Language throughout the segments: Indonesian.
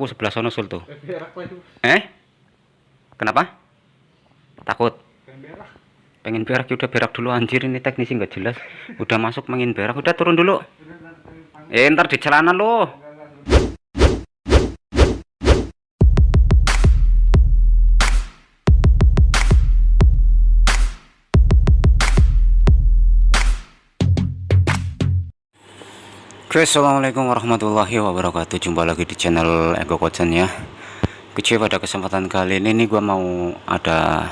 aku sebelah sono sul tuh. Kenapa? Takut? Pengen berak ya udah berak dulu anjir, ini teknisi nggak jelas. Udah masuk pengen berak, udah turun dulu. Ntar di celana lo. Oke, assalamualaikum warahmatullahi wabarakatuh. Jumpa lagi di channel Ego Kocan ya. Kecil pada kesempatan kali ini gua mau ada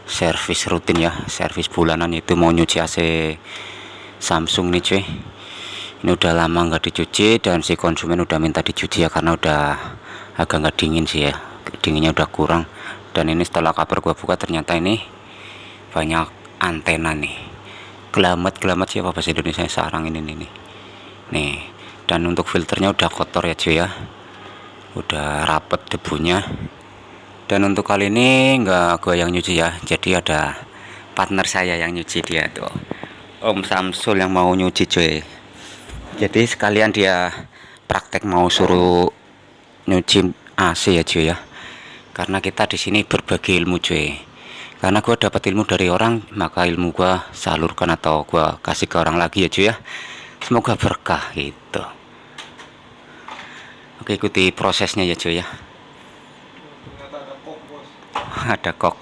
servis rutin ya, servis bulanan, itu mau nyuci AC Samsung nih cuy. Ini udah lama nggak dicuci dan si konsumen udah minta dicuci ya, karena udah agak nggak dingin sih ya, dinginnya udah kurang. Dan ini setelah kabar gua buka ternyata ini banyak antena nih, gelamat siapa bahasa Indonesia sarang ini nih. Nih, dan untuk filternya udah kotor ya cuy ya, udah rapet debunya. Dan untuk kali ini nggak gue yang nyuci ya, jadi ada partner saya yang nyuci, dia tuh Om Samsul yang mau nyuci cuy. Jadi sekalian dia praktek mau suruh nyuci AC ya cuy ya, karena kita di sini berbagi ilmu cuy. Karena gue dapat ilmu dari orang, maka ilmu gue salurkan atau gue kasih ke orang lagi ya cuy ya. Semoga berkah gitu. Oke, ikuti prosesnya ya cuy ya. Ada kok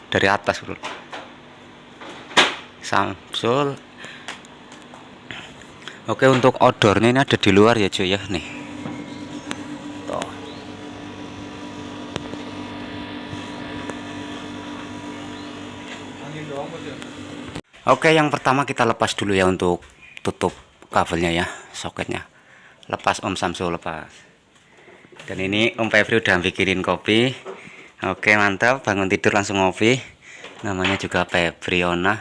dari atas bro. Samsul. Oke, untuk odornya ini ada di luar ya cuy ya, nih. Tuh. Oke, yang pertama kita lepas dulu ya untuk tutup kabelnya ya, soketnya. Lepas Om Samsul, lepas. Dan ini Om Febri udah bikinin kopi. Oke, mantap, bangun tidur langsung ngopi. Namanya juga Febriona.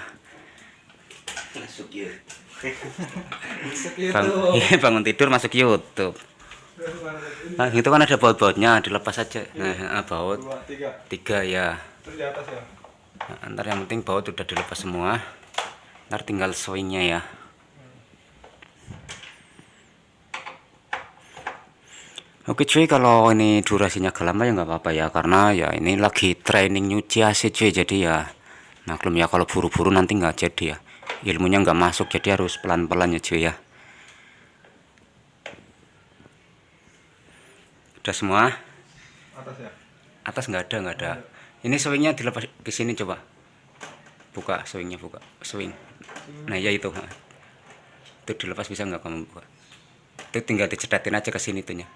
Bangun tidur masuk YouTube. Nah, itu kan ada baut-bautnya, dilepas aja. Nah, baut 3 ya. Nah, ntar yang penting baut udah dilepas semua. Ntar tinggal swingnya ya. Oke cuy, kalau ini durasinya agak lama ya nggak apa-apa ya, karena ya ini lagi training nyuci AC cuy. Jadi ya maklum ya, kalau buru-buru nanti nggak jadi ya, ilmunya nggak masuk, jadi harus pelan-pelan ya cuy ya. Udah semua? Atas ya? Atas nggak ada. Ini swingnya dilepas ke sini, coba buka swingnya, buka swing. Nah ya itu dilepas, bisa nggak kamu buka? Itu tinggal dicedatin aja ke sini tuhnya.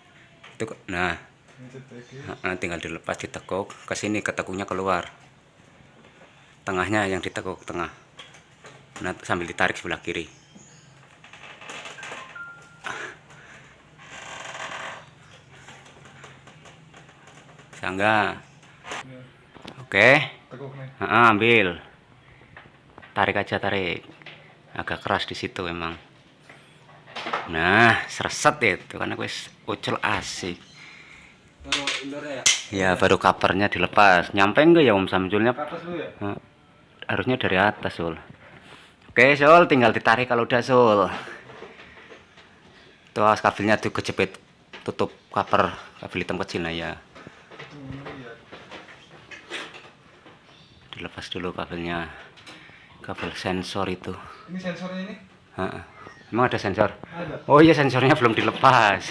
Itu nah, tinggal dilepas, ditekuk ke sini, ketekuknya keluar, tengahnya yang ditekuk tengah. Nah, sambil ditarik sebelah kiri. Sangga. Oke. Ambil. Tarik aja, tarik. Agak keras di situ emang. Nah, sereset itu karena gue ucul asik. Ya, baru covernya dilepas. Nyampe enggak ya Om Samsulnya? Nah, harusnya dari atas Sul. Oke Sul, tinggal ditarik kalau udah Sul. Tuh kabelnya tuh kejepit, tutup cover kabel hitam kecil. Nah ya, dilepas dulu kabelnya, kabel sensor itu. Ini sensornya ini? Emang ada sensor? Ada. Oh iya, sensornya belum dilepas.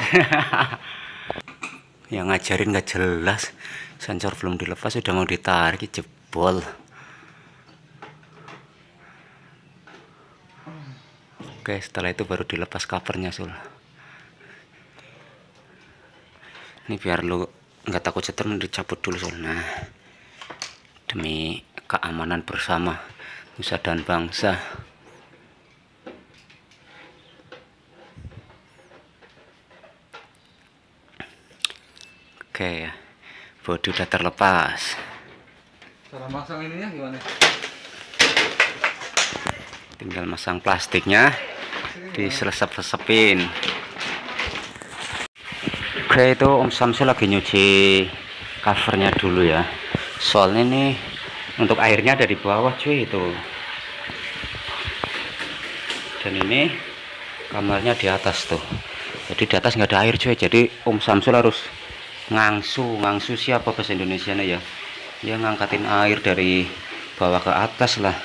Yang ngajarin nggak jelas, sensor belum dilepas udah mau ditarik, jebol. Oke, setelah itu baru dilepas covernya Sul. Ini biar lu nggak takut setir, dicabut dulu Sul. Nah, demi keamanan bersama nusa dan bangsa. Oke ya, bodi udah terlepas. Cara masang ininya gimana? Tinggal masang plastiknya, diselesep-selesepin. Oke, itu Om Samsul lagi nyuci covernya dulu ya. Soalnya nih untuk airnya ada di bawah cuy itu. Dan ini kamarnya di atas tuh. Jadi di atas nggak ada air cuy, jadi Om Samsul harus ngangsu siapa bahasa Indonesia ya, ya ngangkatin air dari bawah ke atas lah.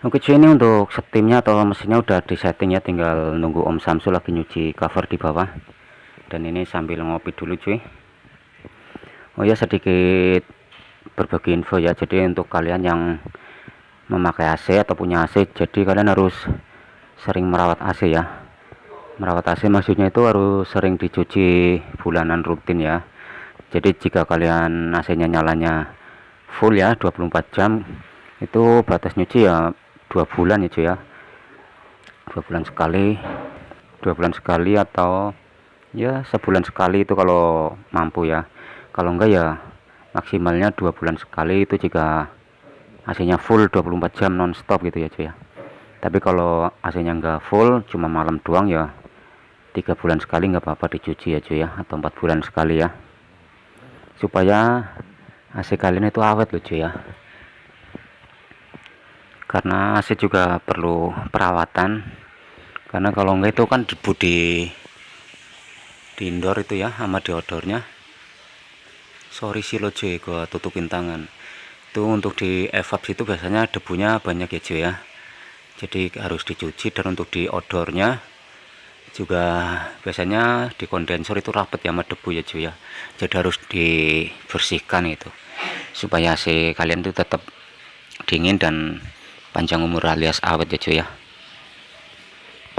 Oke cuy, ini untuk steamnya atau mesinnya udah di setting ya, tinggal nunggu Om Samsul lagi nyuci cover di bawah. Dan ini sambil ngopi dulu cuy. Oh ya, sedikit berbagi info ya, jadi untuk kalian yang memakai AC atau punya AC, jadi kalian harus sering merawat AC ya. Merawat AC maksudnya itu harus sering dicuci bulanan rutin ya. Jadi jika kalian AC-nya nyalanya full ya 24 jam, itu batas nyuci ya 2 bulan ya cuy ya. 2 bulan sekali, 2 bulan sekali, atau ya sebulan sekali itu kalau mampu ya. Kalau enggak ya maksimalnya 2 bulan sekali, itu jika AC-nya full 24 jam non-stop gitu ya cuy ya. Tapi kalau AC-nya enggak full, cuma malam doang ya 3 bulan sekali nggak apa-apa dicuci ya cuy ya, atau 4 bulan sekali ya, supaya AC kalian itu awet loh cuy ya. Karena AC juga perlu perawatan, karena kalau enggak itu kan debu di indoor itu ya, sama di outdoornya. Sorry sih lo cuy, gua tutupin tangan. Itu untuk di evap situ biasanya debunya banyak ya cuy ya, jadi harus dicuci. Dan untuk di outdoornya juga biasanya di kondensor itu rapet ya sama debu ya cuy ya, jadi harus dibersihkan itu supaya AC kalian itu tetap dingin dan panjang umur alias awet ya cuy ya.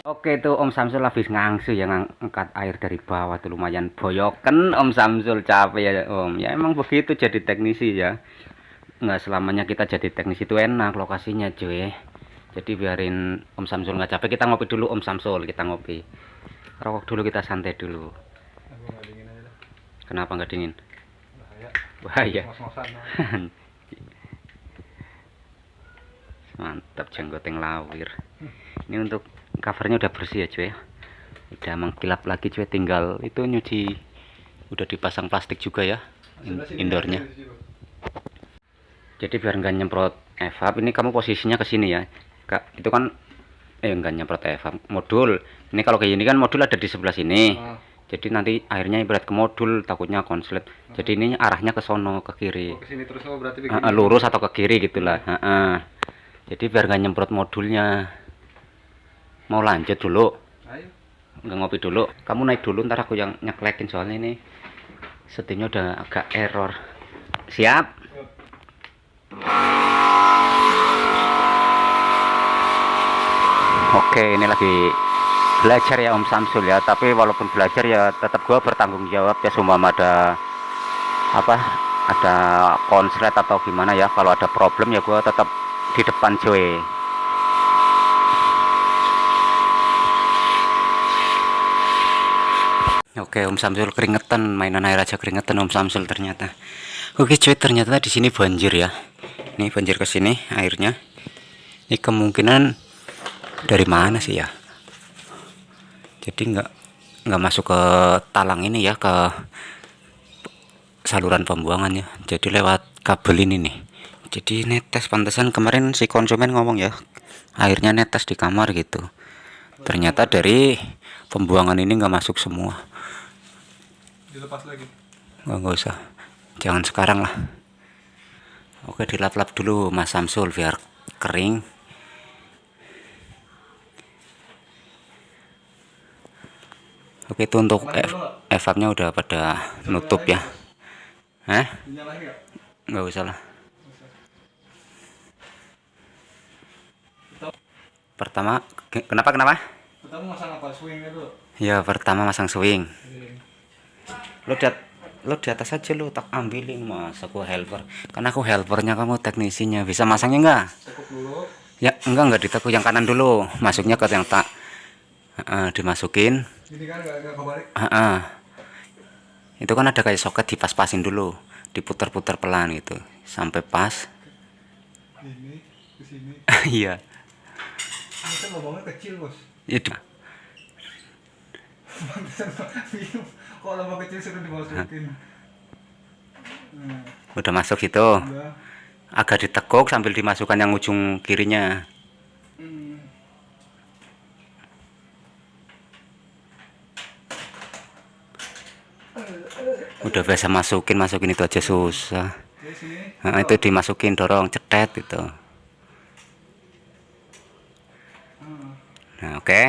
Oke, itu Om Samsul habis ngangsu ya, ngangkat air dari bawah tuh, lumayan boyoken Om Samsul, capek ya Om. Ya emang begitu jadi teknisi ya, nggak selamanya kita jadi teknisi itu enak lokasinya cuy. Jadi biarin Om Samsul nggak capek, kita ngopi dulu Om Samsul, kita ngopi rokok dulu, kita santai dulu. Kenapa nggak dingin? Bahaya. Mantap, jenggoteng lawir. Ini untuk covernya udah bersih ya cuy ya, udah mengkilap lagi cuy, tinggal itu nyuci. Udah dipasang plastik juga ya indoornya. Jadi biar nggak nyemprot evap, ini kamu posisinya ke sini ya Kak, itu kan nggak nyemprot evap modul. Ini kalau kayak gini kan modul ada di sebelah sini. Jadi nanti airnya ibarat ke modul, takutnya konslet. Jadi ini arahnya ke sono, ke kiri. Ke sini terus, berarti lurus atau ke kiri gitulah. Jadi biar nggak nyemprot modulnya. Mau lanjut dulu? Ayo. Nggak ngopi dulu? Kamu naik dulu, ntar aku yang nyeklekin, soalnya ini setimnya udah agak error. Siap? Oke, ini lagi belajar ya Om Samsul ya, tapi walaupun belajar ya tetap gua bertanggung jawab ya, seumpama ada apa, ada konslet atau gimana ya, kalau ada problem ya gua tetap di depan cuy. Oke, Om Samsul keringetan, mainan air aja keringetan Om Samsul ternyata. Oke cuy, ternyata di sini banjir ya. Ini banjir ke sini airnya. Ini kemungkinan dari mana sih ya? Jadi nggak masuk ke talang ini ya, ke saluran pembuangan ya. Jadi lewat kabel ini nih. Jadi netes, pantesan kemarin si konsumen ngomong ya, airnya netes di kamar gitu. Ternyata dari pembuangan ini nggak masuk semua. Dilepas lagi? Nggak usah, jangan sekarang lah. Oke, dilap-lap dulu Mas Samsul biar kering. Oke, itu untuk evapnya udah pada nutup ya. Nggak usah lah. Pertama, kenapa? Pertama masang apa? Swing itu? Ya, pertama masang swing. Lo di atas aja, lo tak ambilin, mas aku helper. Karena aku helpernya, kamu teknisinya. Bisa masangnya enggak? Tekuk dulu. Ya, enggak ditekuk, yang kanan dulu. Masuknya ke yang tak dimasukin. Ini kan enggak kebalik. Itu kan ada kayak soket, dipas-pasin dulu. Diputar-putar pelan gitu sampai pas. Ini ke sini. Iya. Ini kan lubangnya kecil, Bos. Iya. Kok lubang kecil sudah dimasukin. Udah masuk gitu. Udah. Agak ditekuk sambil dimasukkan yang ujung kirinya. Udah biasa masukin itu aja susah. Nah, itu dimasukin, dorong, cetet itu. Nah, oke.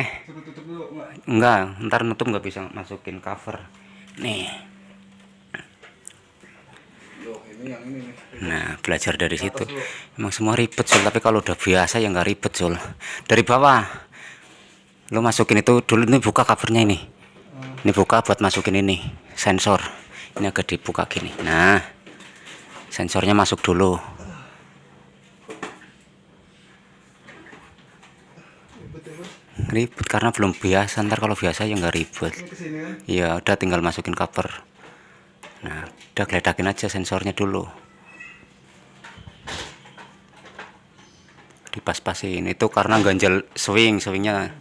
Enggak, ntar nutup nggak bisa masukin cover. Nih. Nah, belajar dari situ. Emang semua ribet Sul, tapi kalau udah biasa ya nggak ribet Sul. Dari bawah, lo masukin itu dulu, ini buka covernya ini. Ini buka buat masukin ini sensor. Ini agak dibuka gini. Nah, sensornya masuk dulu. Ribet karena belum biasa. Ntar kalau biasa ya nggak ribet. Ya udah tinggal masukin cover. Nah, udah geledakin aja sensornya dulu. Dipas-pasin itu karena ganjel swingnya.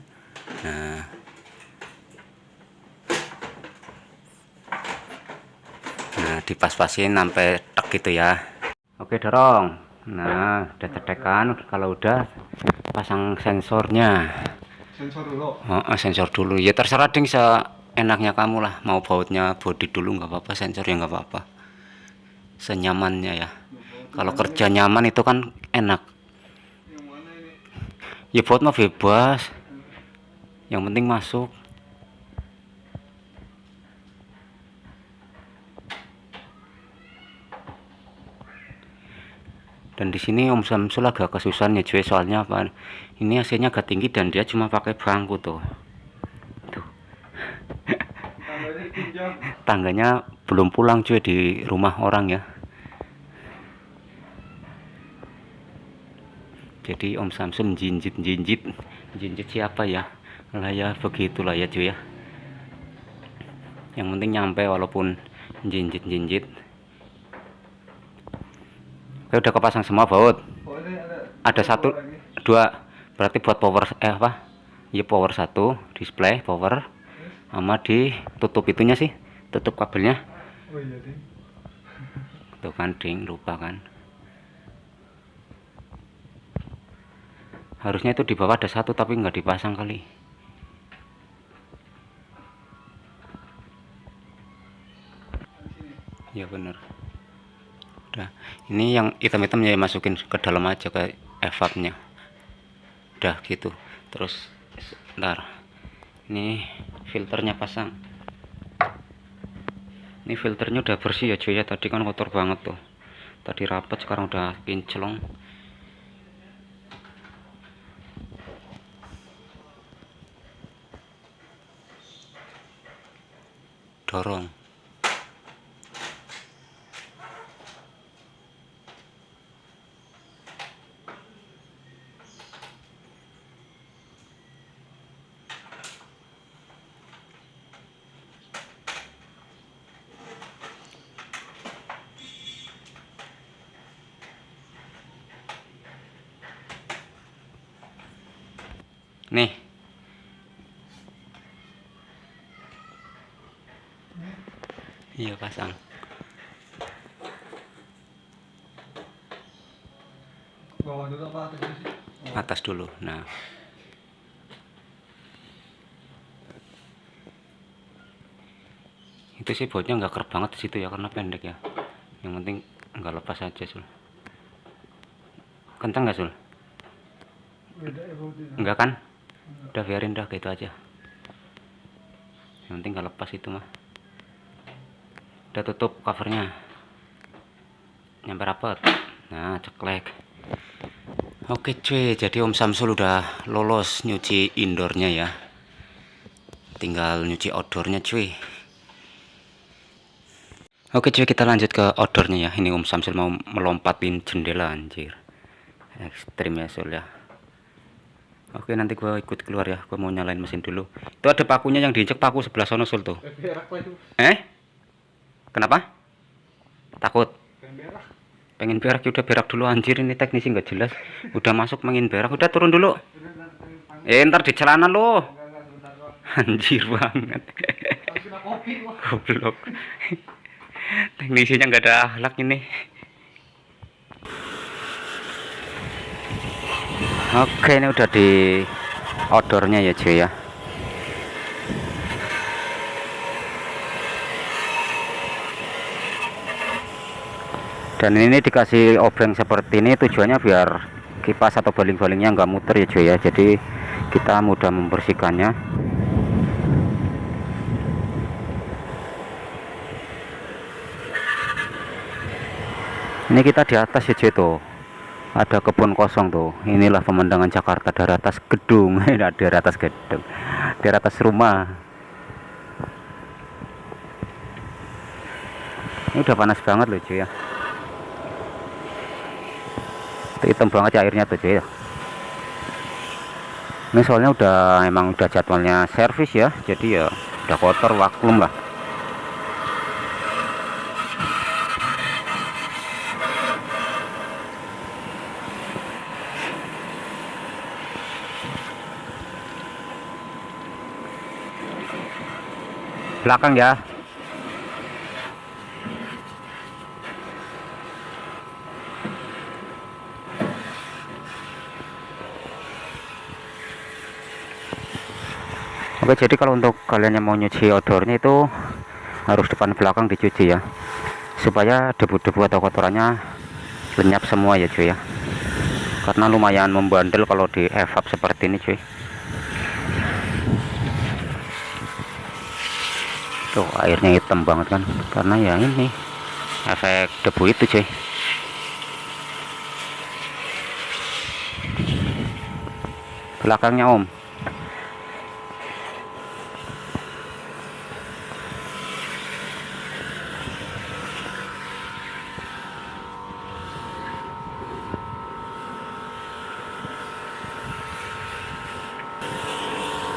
Nah, dipas-pasin sampai tek gitu ya. Oke, dorong. Nah, udah cetekan. Kalau udah pasang sensornya. Sensor dulu ya, terserah ding, seenaknya kamu lah, mau bautnya body dulu nggak apa-apa, sensor ya nggak apa-apa, senyamannya ya. Kalau kerja nyaman itu kan enak ya, baut mah bebas, yang penting masuk. Dan di sini Om Samsul agak kesusahan ya cuy, soalnya apa, ini AC-nya agak tinggi dan dia cuma pakai bangku tuh. Tangganya belum pulang cuy, di rumah orang ya. Jadi Om Samsul jinjit siapa ya, lah ya begitulah ya cuy ya, yang penting nyampe walaupun jinjit. Oke, udah kepasang semua baut. Ada 1, 2, berarti buat power ya, power 1, display power, sama ditutup itunya sih, tutup kabelnya. Tuh kan ding, lupa kan. Harusnya itu di bawah ada 1 tapi nggak dipasang kali. Ya bener. Udah, ini yang hitam-hitam ya masukin ke dalam aja, ke evapnya. Udah gitu. Terus ntar ini filternya pasang. Ini filternya udah bersih ya cuy ya, tadi kan kotor banget tuh, tadi rapet, sekarang udah kinclong. Dorong. Nih, iya pasang. Bawah dulu apa atas dulu sih? Atas dulu. Nah, itu sih bautnya nggak kerap banget di situ ya, karena pendek ya. Yang penting nggak lepas aja Sul. Kencang nggak Sul? Enggak kan? Udah biarin dah gitu aja. Yang penting nggak lepas itu mah. Udah tutup covernya. Nyampe rapet. Nah, ceklek. Oke cuy, jadi Om Samsul udah lolos nyuci indoornya ya. Tinggal nyuci outdoornya cuy. Oke cuy, kita lanjut ke outdoornya ya. Ini Om Samsul mau melompatin jendela, anjir. Ekstrim ya Sul ya. Oke, nanti gua ikut keluar ya, gua mau nyalain mesin dulu. Itu ada pakunya yang diinjek, paku sebelah sono Sul tuh. Kenapa? Takut? Pengen berak ya, udah berak dulu anjir, ini teknisi nggak jelas. Udah masuk pengen berak, udah turun dulu. Ntar di celana lo. Anjir banget. Goblok. Teknisinya nggak ada akhlak ini. Oke, ini udah di outdoornya ya cuy ya. Dan ini dikasih obeng seperti ini tujuannya biar kipas atau baling-balingnya nggak muter ya cuy ya, jadi kita mudah membersihkannya. Ini kita di atas ya cuy, tuh ada kebun kosong tuh. Inilah pemandangan Jakarta dari atas gedung. Dari atas gedung, dari atas rumah. Ini udah panas banget loh cuy ya, hitam banget ya airnya tuh cuy ya. Ini soalnya emang udah jadwalnya servis ya, jadi ya udah kotor, vakum lah. Belakang ya. Oke, jadi kalau untuk kalian yang mau nyuci odornya itu harus depan belakang dicuci ya, supaya debu-debu atau kotorannya lenyap semua ya cuy ya, karena lumayan membandel kalau di evap seperti ini cuy. Tuh airnya hitam banget kan, karena ya ini efek debu itu cuy. Belakangnya om.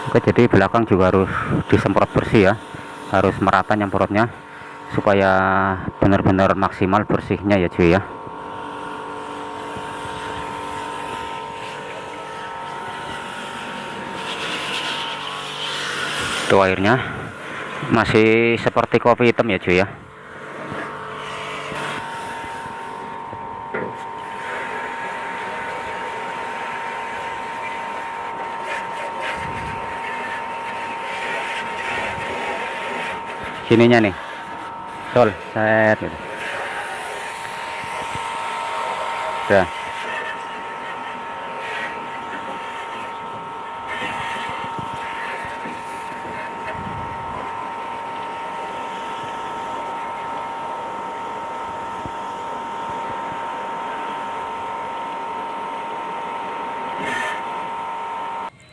Oke, jadi belakang juga harus disemprot bersih ya, harus merata nyemprotnya supaya benar-benar maksimal bersihnya ya cuy ya. Tuh airnya masih seperti kopi hitam ya cuy ya. Sininya nih, sol, set gitu. Udah.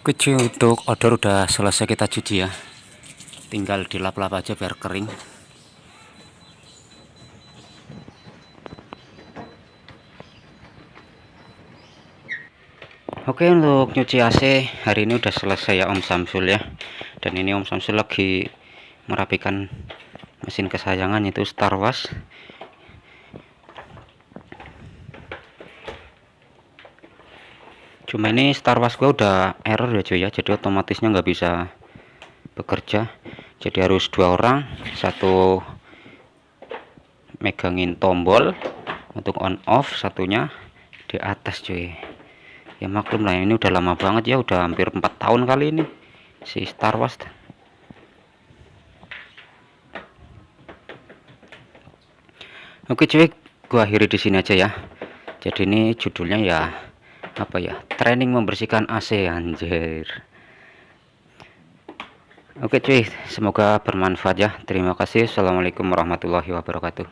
Kecil untuk odor udah selesai kita cuci ya, tinggal dilap-lap aja biar kering. Oke, untuk nyuci AC hari ini udah selesai ya Om Samsul ya. Dan ini Om Samsul lagi merapikan mesin kesayangan, itu Star Wars. Cuma ini Star Wars gua udah error ya cuy ya, jadi otomatisnya nggak bisa bekerja. Jadi harus 2 orang, satu megangin tombol untuk on off, satunya di atas cuy. Ya maklum lah, ini udah lama banget ya, udah hampir 4 tahun kali ini si Star Wars. Oke cuy, gua akhiri di sini aja ya. Jadi ini judulnya ya apa ya, training membersihkan AC, anjir. Oke cuy, semoga bermanfaat ya. Terima kasih. Assalamualaikum warahmatullahi wabarakatuh.